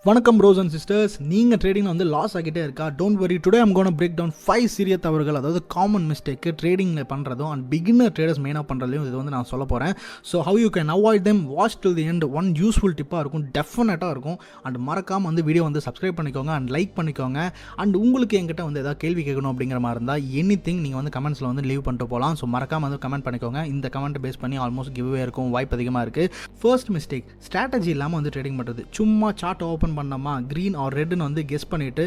வணக்கம் pros and sisters. நீங்கள் ட்ரேடிங்கில் வந்து லாஸ் ஆகிட்டே இருக்கா? Don't worry. Today I'm gonna break down 5 சீரிய தவறுகள், அதாவது காமன் மிஸ்டேக்கு ட்ரேடிங்கில் பண்ணுறதும் அண்ட் பிகினர் ட்ரேடர்ஸ் மெயினாக பண்ணுறதையும் இது வந்து நான் சொல்ல போகிறேன். So how you can avoid them, watch till the end. One useful டிப்பாக இருக்கும், டெஃபினட்டாக இருக்கும். அண்ட் மறக்காமல் வந்து வீடியோ வந்து சப்ஸ்கிரைப் பண்ணிக்கோங்க அண்ட் லைக் பண்ணிக்கோங்க. அண்ட் உங்களுக்கு என்கிட்ட வந்து ஏதாவது கேள்வி கேட்கணும் அப்படிங்கிற மாதிரி இருந்தால் எனிதிங் நீங்கள் வந்து கமெண்ட்ஸில் வந்து லீவ் பண்ணிட்டு போகலாம். ஸோ மறக்காமல் வந்து கமெண்ட் பண்ணிக்கோங்க. இந்த கமெண்ட்டை பேஸ் பண்ணி ஆல்மோஸ்ட் கிவ்வே இருக்கும், வாய்ப்பு அதிகமாக இருக்குது. ஃபர்ஸ்ட் மிஸ்டேக், ஸ்ட்ராட்டஜி இல்லாமல் வந்து ட்ரேடிங் பண்ணுறது. சும்மா சார்ட் ஓப்பன் பண்ணோமா, க்ரீன் ஆர் ரெட்னு வந்து கெஸ் பண்ணிவிட்டு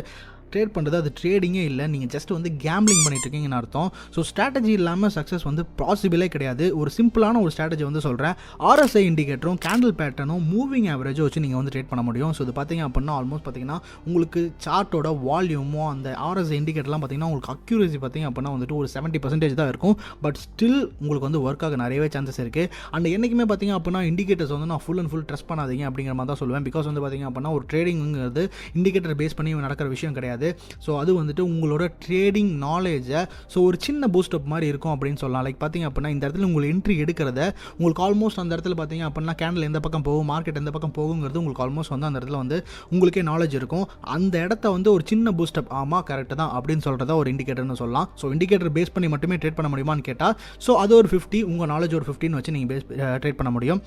ட்ரேட் பண்ணுறது, அது ட்ரேடிங்கே இல்லை, நீங்கள் ஜஸ்ட் வந்து கேம்லிங் பண்ணிட்டு இருக்கீங்கன்னு அர்த்தம். ஸோ ஸ்ட்ராட்டஜி இல்லாமல் சக்ஸஸ் வந்து பாசிபிளே கிடையாது. ஒரு சிம்பிளான ஒரு ஸ்ட்ராட்டஜி வந்து சொல்கிறேன். RSI இண்டிகேட்டரும் கேண்டில் பேட்டர்னும் மூவிங் ஆவரேஜும் வச்சு நீங்கள் வந்து ட்ரேட் பண்ண முடியும். ஸோ இது பார்த்தீங்க அப்படின்னா ஆல்மோஸ்ட் பார்த்தீங்கன்னா உங்களுக்கு சார்ட்டோட வால்யூமோ அந்த RSI இண்டிகேட்டர்லாம் பார்த்தீங்கன்னா உங்களுக்கு அக்யூரசி பார்த்தீங்க அப்படின்னா வந்துட்டு ஒரு 70% தான் இருக்கும். பட் ஸ்டில் உங்களுக்கு வந்து ஒர்க் ஆக நிறையவே சான்சஸ் இருக்குது. அண்ட் என்றைக்குமே பார்த்தீங்க அப்படின்னா இண்டிகேட்டர்ஸ் வந்து நான் ஃபுல் அண்ட் ஃபுல் ட்ரஸ்ட் பண்ணாதீங்க அப்படிங்கிற மாதிரி தான் சொல்லுவேன். பிகாஸ் வந்து பார்த்தீங்க அப்படின்னா ஒரு ட்ரேடிங்கிறது இண்டிகேட்டர் பேஸ் பண்ணி நடக்கிற விஷயம் கிடையாது. ஸோ அது வந்துட்டு உங்களோட ட்ரேடிங் நாலேஜை ஒரு சின்ன பூஸ்டப் மாதிரி இருக்கும் அப்படின்னு சொல்லலாம். லைக் பார்த்தீங்க அப்படின்னா இந்த இடத்துல உங்களுக்கு என்ட்ரி எடுக்கிறத உங்களுக்கு ஆல்மோஸ்ட் அந்த இடத்துல பார்த்தீங்க அப்படின்னா கேண்டில் எந்த பக்கம் போகும், மார்க்கெட் எந்த பக்கம் போகுங்கிறது உங்களுக்கு ஆல்மோஸ்ட் வந்து அந்த இடத்துல வந்து உங்களுக்கே நாலேஜ் இருக்கும். அந்த இடத்த வந்து ஒரு சின்ன பூஸ்டப், ஆமாம் கரெக்டு தான் அப்படின்னு சொல்கிறத ஒரு இண்டிகேட்டர்னு சொல்லலாம். ஸோ இண்டிகேட்டர் பேஸ் பண்ணி மட்டுமே ட்ரேட் பண்ண முடியுமான்னு கேட்டால் அது ஒரு 50, உங்கள் நாலேஜ் ஒரு 15 வச்சு நீங்கள் ட்ரேட் பண்ண முடியும்.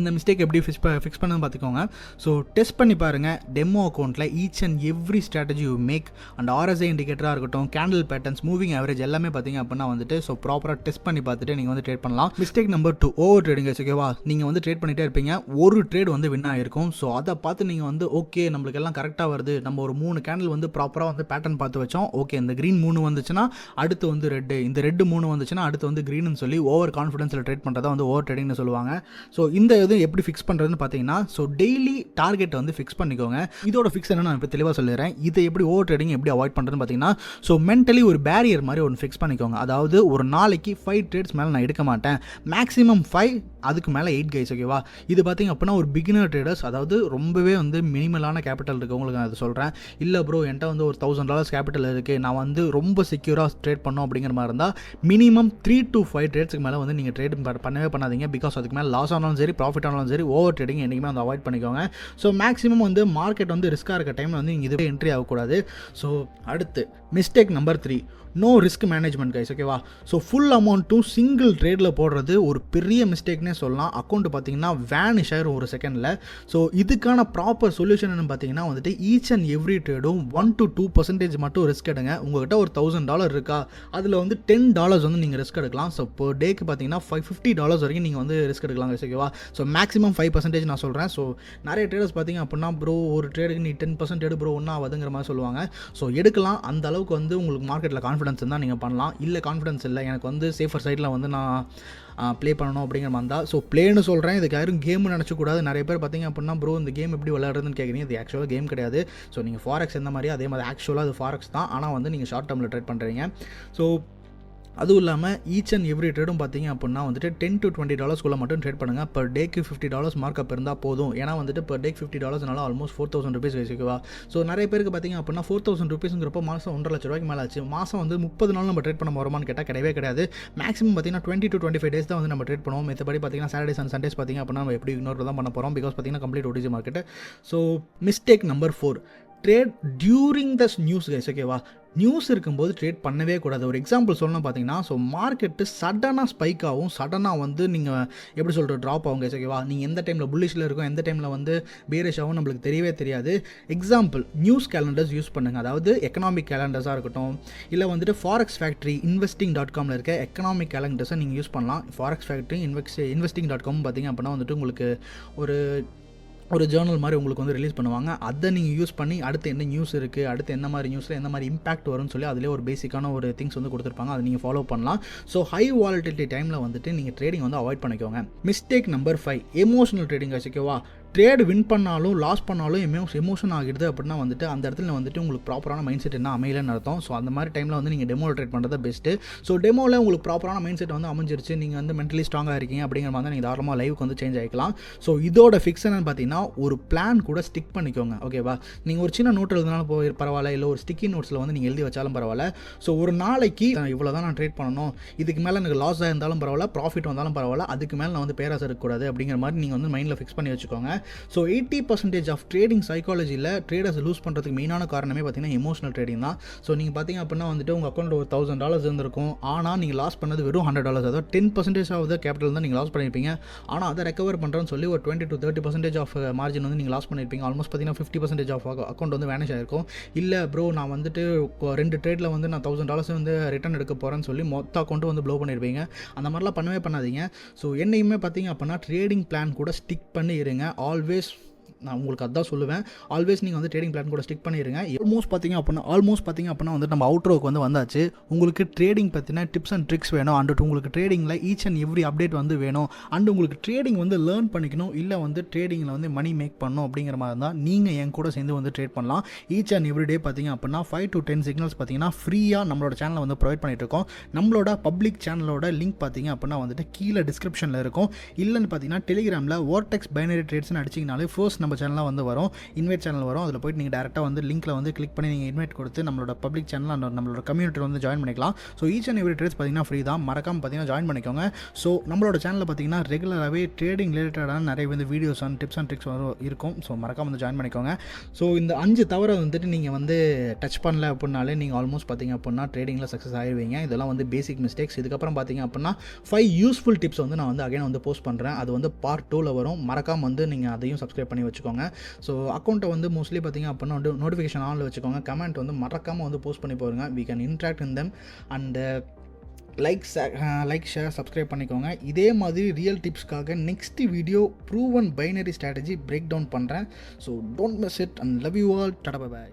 இந்த மிஸ்டேக் எப்படி ஃபிக்ஸ் பண்ணு பார்த்துக்கோங்க. ஸோ டெஸ்ட் பண்ணி பாருங்கள். டெமோ அக்கௌண்ட்டில் each and every strategy you make and RSI இண்டிகேட்டராக இருக்கட்டும், கேண்டில் பேட்டர்ன்ஸ், மூவிங் ஆவரேஜ் எல்லாமே பார்த்தீங்க அப்படின்னா வந்துட்டு ப்ராப்பராக டெஸ்ட் பண்ணி பார்த்துட்டு நீங்கள் வந்து ட்ரேட் பண்ணலாம். Mistake number 2, over trading. ஓகேவா, நீங்கள் வந்து ட்ரேட் பண்ணிகிட்டே இருப்பீங்க, ஒரு ட்ரேட் வந்து வின் ஆகிருக்கும். ஸோ அதை பார்த்து நீங்கள் வந்து ஓகே நம்மளுக்கு எல்லாம் கரெக்டாக வருது, நம்ம ஒரு 3 கேண்டில் வந்து ப்ராப்பராக வந்து பேட்டர்ன் பார்த்து வச்சோம், ஓகே இந்த க்ரீன் 3 வந்துச்சுன்னா அடுத்து வந்து ரெட்டு, இந்த ரெட்டு 3 வந்துச்சுன்னா அடுத்து வந்து க்ரீன்னு சொல்லி ஓவர் கான்ஃபிடன்ஸில் ட்ரேட் பண்ணுறதா வந்து ஓவர் ட்ரேடிங்னு சொல்லுவாங்க. ஸோ இந்த இது எப்படி ஃபிக்ஸ் பண்ணுறதுன்னு பார்த்தீங்கன்னா டெய்லி டார்கெட்டை வந்து ஃபிக்ஸ் பண்ணிக்கோங்க. இதோட ஃபிக்ஸ் என்ன நான் இப்போ தெளிவாக சொல்லிடுறேன். இதை எப்படி ஓவர் ட்ரேடிங் எப்படி அவாய்ட் பண்ணுறதுன்னு பார்த்தீங்கன்னா மென்டலி ஒரு பேரியர் மாதிரி ஒன்று ஃபிக்ஸ் பண்ணிக்கோங்க. அதாவது ஒரு நாளைக்கு 5 ட்ரேட்ஸ் மேலே நான் எடுக்க மாட்டேன், மேக்ஸிமம் 5, அதுக்கு மேலே 8 கைஸ். ஓகேவா, இது பார்த்தீங்க அப்படின்னா ஒரு பிகினர் ட்ரேடர்ஸ், அதாவது ரொம்பவே வந்து மினிமலான கேபிட்டல் இருக்கவங்களுக்கு நான் அதை சொல்கிறேன். இல்லை ப்ரோ என்கிட்ட வந்து ஒரு $1000 கேபிட்டல் இருக்குது, நான் வந்து ரொம்ப செக்யூராக ட்ரேட் பண்ணோம் அப்படிங்கிற மாதிரி இருந்தால் மினிமம் 3 to 5 ட்ரேட்ஸுக்கு மேலே வந்து நீங்கள் ட்ரேட் பண்ணவே பண்ணாதீங்க. பிகாஸ் அதுக்கு மேலே லாஸ் ஆனாலும் சரி ப்ராஃபிட் ஆனாலும் சரி ஓவர் ட்ரேடிங் என்றைக்குமே வந்து அவாய்ட் பண்ணிக்கோங்க. மேக்ஸிமம் வந்து மார்க்கெட் வந்து ரிஸ்க்காக இருக்க டைமில் வந்து நீங்கள் இதுவே என்ட்ரி ஆகக்கூடாது. அடுத்து mistake number 3, no risk management guys. ஓகேவா, ஃபுல் அமௌண்ட்டும் சிங்கிள் ட்ரேடில் போடுறது ஒரு பெரிய மிஸ்டேக்னே சொல்லலாம். அக்கௌண்ட்டு பார்த்தீங்கன்னா வேனிஷ் ஆயிரும் ஒரு செகண்டில். இதுக்கான ப்ராப்பர் சொல்யூஷன் பார்த்தீங்கன்னா வந்துட்டு ஈச் அண்ட் எவ்ரி ட்ரேடும் 1 to 2% மட்டும் ரிஸ்க் எடுங்க. உங்கள்கிட்ட ஒரு $1000 இருக்கா, அதில் வந்து $10 வந்து நீங்கள் ரிஸ்க் எடுக்கலாம். per டேக்கு பார்த்தீங்கன்னா $50 வரைக்கும் நீங்கள் வந்து ரிஸ்க் எடுக்கலாம் கைஸ். ஓகேவா, மேக்ஸிமம் 5% நான் சொல்கிறேன். நிறைய ட்ரேடர்ஸ் பார்த்தீங்க அப்படின்னா ப்ரோ ஒரு ட்ரேடுக்கு நீ 10% எடு ப்ரோ ஒன்றும் ஆகுதுங்கிற மாதிரி சொல்லுவாங்க. எடுக்கலாம், அந்த அளவுக்கு வந்து உங்களுக்கு மார்க்கெட்டில் கான்ஃபிடன்ஸ் இருந்தால் நீங்கள் பண்ணலாம். இல்லை கான்ஃபிடன்ஸ் இல்லை, எனக்கு வந்து சேஃபர் சைடில் வந்து நான் ப்ளே பண்ணணும் அப்படிங்கிற மாதிரி தான் ப்ளேன்னு சொல்கிறேன். இதுக்கு யாரும் கேம்னு நினச்சக்கூடாது. நிறைய பேர் பார்த்தீங்க அப்படின்னா ப்ரோ இந்த கேம் எப்படி விளையாடுறதுன்னு கேட்குறீங்க. இது ஆக்சுவலாக கேம் கிடையாது. நீங்கள் ஃபாரெக்ஸ் எந்த மாதிரி அதே மாதிரி ஆக்சுவலாக அது ஃபாரெக்ஸ் தான். ஆனால் வந்து நீங்கள் ஷார்ட் டேர்மில் ட்ரேட் பண்ணுறீங்க. அதுவும் இல்லாமல் ஈச் அண்ட் எவ்ரி ட்ரேடும் பார்த்தீங்க அப்படின்னா வந்துட்டு $10 to $20 மட்டும் ட்ரேட் பண்ணுங்கள். per டேக்கு $50 மார்க்கப் இருந்தால் போதும். ஏன்னா வந்துட்டு per டேக்கு $50 ஆல்மோஸ்ட் $4000 வச்சுக்குவா. நிறைய பேருக்கு பார்த்தீங்க அப்படின்னா $4000 மாதம் $1,50,000 மேலே ஆச்சு. மாதம் வந்து 30 நாள் நம்ம ட்ரேட் பண்ண போகிறோமான்னு கேட்டால் கிடையவே கிடையாது. மேக்ஸிமம் பார்த்தீங்கன்னா 20 to 25 டேஸ் தான் வந்து நம்ம ட்ரேட் பண்ணுவோம். மற்றபடி பார்த்தீங்கன்னா சாட்டர்டேஸ் அண்ட் சண்டேஸ் பார்த்தீங்க அப்படின்னா நம்ம எப்படி இக்னோர் தான் பண்ண போகிறோம். பிகாஸ் பார்த்தீங்கன்னா complete OTC market. Mistake number 4, trade during the news guys. ஓகேவா, நியூஸ் இருக்கும்போது ட்ரேட் பண்ணவே கூடாது. ஒரு எக்ஸாம்பிள் சொல்லணும் பார்த்தீங்கன்னா மார்க்கெட்டு சடனாக ஸ்பைக் ஆகும், சடனாக வந்து நீங்கள் எப்படி சொல்கிறது ட்ராப் ஆகும் கைஸ். ஓகேவா, நீங்கள் எந்த டைமில் புல்லிஷில் இருக்கும், எந்த டைமில் வந்து பேரிஷ் ஆகும் நம்மளுக்கு தெரியவே தெரியாது. எக்ஸாம்பிள் நியூஸ் கேலண்டர்ஸ் யூஸ் பண்ணுங்கள். அதாவது எக்கனாமிக் கேலண்டர்ஸாக இருக்கட்டும், இல்லை வந்துட்டு ஃபாரெக்ஸ் ஃபேக்ட்ரி investing.comல இருக்க எக்கனாமிக் கேலண்டர்ஸை நீங்கள் யூஸ் பண்ணலாம். ஃபாரெக்ஸ் ஃபேக்ட்ரி investing.com பார்த்தீங்க அப்படின்னா வந்துட்டு உங்களுக்கு ஒரு ஜேர்னல் மாதிரி உங்களுக்கு வந்து ரிலீஸ் பண்ணுவாங்க. அதை நீங்கள் யூஸ் பண்ணி அடுத்து என்ன நியூஸ் இருக்குது, அடுத்து என்ன மாதிரி நியூஸில் என்ன மாதிரி இம்பாக்ட் வரும்னு சொல்லி அதிலே ஒரு பேசிக்கான ஒரு திங்ஸ் வந்து கொடுத்துருப்பாங்க. அதை நீங்கள் ஃபாலோ பண்ணலாம். ஹை வாலட்டிலிட்டி டைமில் வந்துட்டு நீங்கள் ட்ரேடிங் வந்து அவாய்ட் பண்ணிக்கோங்க. Mistake number 5, emotional trading. ஓகேவா, ட்ரேட் வின் பண்ணாலும் லாஸ் பண்ணாலும் எமோஷன் ஆகிடுது அப்படின்னா வந்துட்டு அந்த இடத்துல வந்துட்டு உங்களுக்கு ப்ராப்பரான மைண்ட் செட் என்ன அமையலன்னு அர்த்தம். அந்த மாதிரி டைமில் வந்து நீங்கள் டெமோவில் ட்ரேட் பண்ணுறது பெஸ்ட்டு. டெமோவில் உங்களுக்கு ப்ராப்பரான மைண்ட் செட் வந்து அமைஞ்சிருச்சு, நீங்கள் வந்து மென்டலி ஸ்ட்ராங்காக இருக்கீங்க அப்படிங்கிற மாதிரி தான் நீங்கள் தாராளமாக லைவுக்கு வந்து சேஞ்ச் ஆகிக்கலாம். இதோட ஃபிக்ஸ் என்னன்னு பார்த்தீங்கன்னா ஒரு பிளான் கூட ஸ்டிக் பண்ணிக்கோங்க. ஓகேவா, நீங்கள் ஒரு சின்ன நோட் எழுதினாலும் பரவாயில்ல, இல்லை ஒரு ஸ்டிக்கி நோட்ஸில் வந்து நீங்கள் எழுதி வச்சாலும் பரவாயில்ல. ஒரு நாளைக்கு இவ்வளோ தான் நான் ட்ரேட் பண்ணணும், இதுக்கு மேலே எனக்கு லாஸ் ஆயிருந்தாலும் பரவாயில்ல, ப்ராஃபிட் வந்தாலும் பரவாயில்ல, அதுக்கு மேலே நான் வந்து பேராசை இருக்கக்கூடாது அப்படிங்கிற மாதிரி நீங்கள் வந்து மைண்டில் ஃபிக்ஸ் பண்ணி வச்சுக்கோங்க. ஸோ 80% ஆஃப் ட்ரேடிங் சைக்காலஜியில் ட்ரேடர்ஸ் லூஸ் பண்ணுறதுக்கு மெயினான காரணமே பார்த்தீங்கன்னா எமோஷனல் ட்ரேடிங் தான். ஸோ நீங்கள் பார்த்தீங்க அப்படின்னா வந்துட்டு உங்கள் அக்கௌண்ட் ஒரு $1000 இருந்திருக்கும், ஆனால் நீங்கள் லாஸ் பண்ணது வெறும் $100, அதாவது 10% ஆஃப் த கேபிட்டல் தான் நீங்கள் லாஸ் பண்ணியிருப்பீங்க. ஆனால் அதை ரெக்கவர் பண்ணுறேன்னு சொல்லி ஒரு 20 to 30% ஆஃப் மார்ஜின் வந்து நீங்கள் லாஸ் பண்ணியிருப்பீங்க. ஆல்மோஸ்ட் பார்த்தீங்கன்னா 50% ஆஃப் அக்கௌண்ட் வந்து வேனிஷ் ஆகிருக்கும். இல்லை ப்ரோ நான் வந்துட்டு 2 ட்ரேடில் வந்து நான் $1000 வந்து ரிட்டர்ன் எடுக்க போகிறேன்னு சொல்லி மொத்த அக்கௌண்ட்டு வந்து ப்ளோ பண்ணியிருப்பீங்க. அந்த மாதிரிலாம் பண்ணவே பண்ணாதீங்க. ஸோ என்னையுமே பார்த்தீங்க அப்படின்னா ட்ரேடிங் பிளான் கூட ஸ்டிக் பண்ணி இருங்க. ஆல்வேஸ் நான் உங்களுக்கு அதான் சொல்லுவேன், ஆல்வேஸ் நீங்கள் வந்து ட்ரேடிங் பிளான் கூட ஸ்டிக் பண்ணிடுங்க. ஆல்மோஸ்ட் பார்த்தீங்க அப்படின்னா வந்து நம்ம அவுட்ரோக்கு வந்து வந்தாச்சு. உங்களுக்கு ட்ரேடிங் பற்றின டிப்ஸ் அண்ட் ட்ரிக்ஸ் வேணும், அண்ட் உங்களுக்கு ட்ரேடிங்கில் ஈச் அண்ட் எவ்ரி அப்டேட் வந்து வேணும், அண்ட் உங்களுக்கு ட்ரேடிங் வந்து லேர்ன் பண்ணிக்கணும், இல்லை வந்து ட்ரேடிங்கில் வந்து மணி மேக் பண்ணணும் அப்படிங்கிற மாதிரி இருந்தால் நீங்கள் என் கூட சேர்ந்து வந்து ட்ரேட் பண்ணலாம். ஈச் அண்ட் எவ்ரி டே பார்த்தீங்க அப்படின்னா 5 to 10 சிக்னல்ஸ் பார்த்தீங்கன்னா ஃப்ரீயாக நம்மளோட சேனலில் வந்து ப்ரொவைட் பண்ணிட்டு இருக்கோம். நம்மளோட பப்ளிக் சேனலோட லிங்க் பார்த்தீங்க அப்படின்னா வந்துட்டு கீழே டிஸ்கிரிப்ஷனில் இருக்கும். இல்லைன்னு பார்த்தீங்கன்னா டெலிகிராமில் வார்டெக்ஸ் பைனரி ட்ரேட்ஸ்னு அடிச்சிங்கனாலே ஃபர்ஸ்ட் நம்ம சேனலில் வந்து வரும், இன்வைட் சேனல் வரும். அதில் போய்ட்டு நீங்கள் டேரெக்டாக வந்து லிங்க்கில் வந்து கிளிக் பண்ணி நீங்கள் இன்வைட் கொடுத்து நம்மளோட பப்ளிக் சேனல் அண்ட் நம்மளோட கம்யூனிட்டியில் வந்து ஜாயின் பண்ணிக்கலாம். So each and every trades பார்த்தீங்கன்னா ஃப்ரீ தான், மறக்காமல் பார்த்தீங்கன்னா ஜாயின் பண்ணிக்கோங்க. ஸோ நம்மளோட சேனலில் பார்த்தீங்கன்னா ரெகுலராகவே ட்ரேடிங் ரிலேட்டடான நிறைய வந்து videos and tips and tricks இருக்கும். ஸோ மறக்காமல் வந்து ஜாயின் பண்ணிக்கோங்க. ஸோ இந்த 5 தவிர வந்துட்டு நீங்கள் வந்து டச் பண்ணல அப்படின்னாலே நீங்கள் ஆல்மோஸ்ட் பார்த்தீங்க அப்படின்னா ட்ரேடிங்கில் சக்ஸஸ் ஆகிடுவீங்க. இதெல்லாம் வந்து பேசிக் மிஸ்டேக்ஸ். இதுக்கப்புறம் பார்த்தீங்க அப்படின்னா 5 யூஸ்ஃபுல் டிப்ஸ் வந்து நான் வந்து அகைன் வந்து போஸ்ட் பண்ணுறேன். அது வந்து பார்ட் 2ல் வரும். மறக்காமல் வந்து நீங்கள் அதையும் சப்ஸ்கிரைப் பண்ணி வச்சுக்கோங்க. ஸோ அக்கௌண்ட்டை வந்து மோஸ்ட்லி பார்த்தீங்க அப்படின்னா நோட்டிஃபிகேஷன் ஆனில் வச்சுக்கோங்க. கமெண்ட் வந்து மறக்காமல் வந்து போஸ்ட் பண்ணி போடுங்க. We can interact in them and like share subscribe பண்ணிக்கோங்க. இதே மாதிரி ரியல் டிப்ஸ்க்காக next video proven binary strategy break down பண்ணுறேன். So don't miss it and love you all. Ta ta bye bye.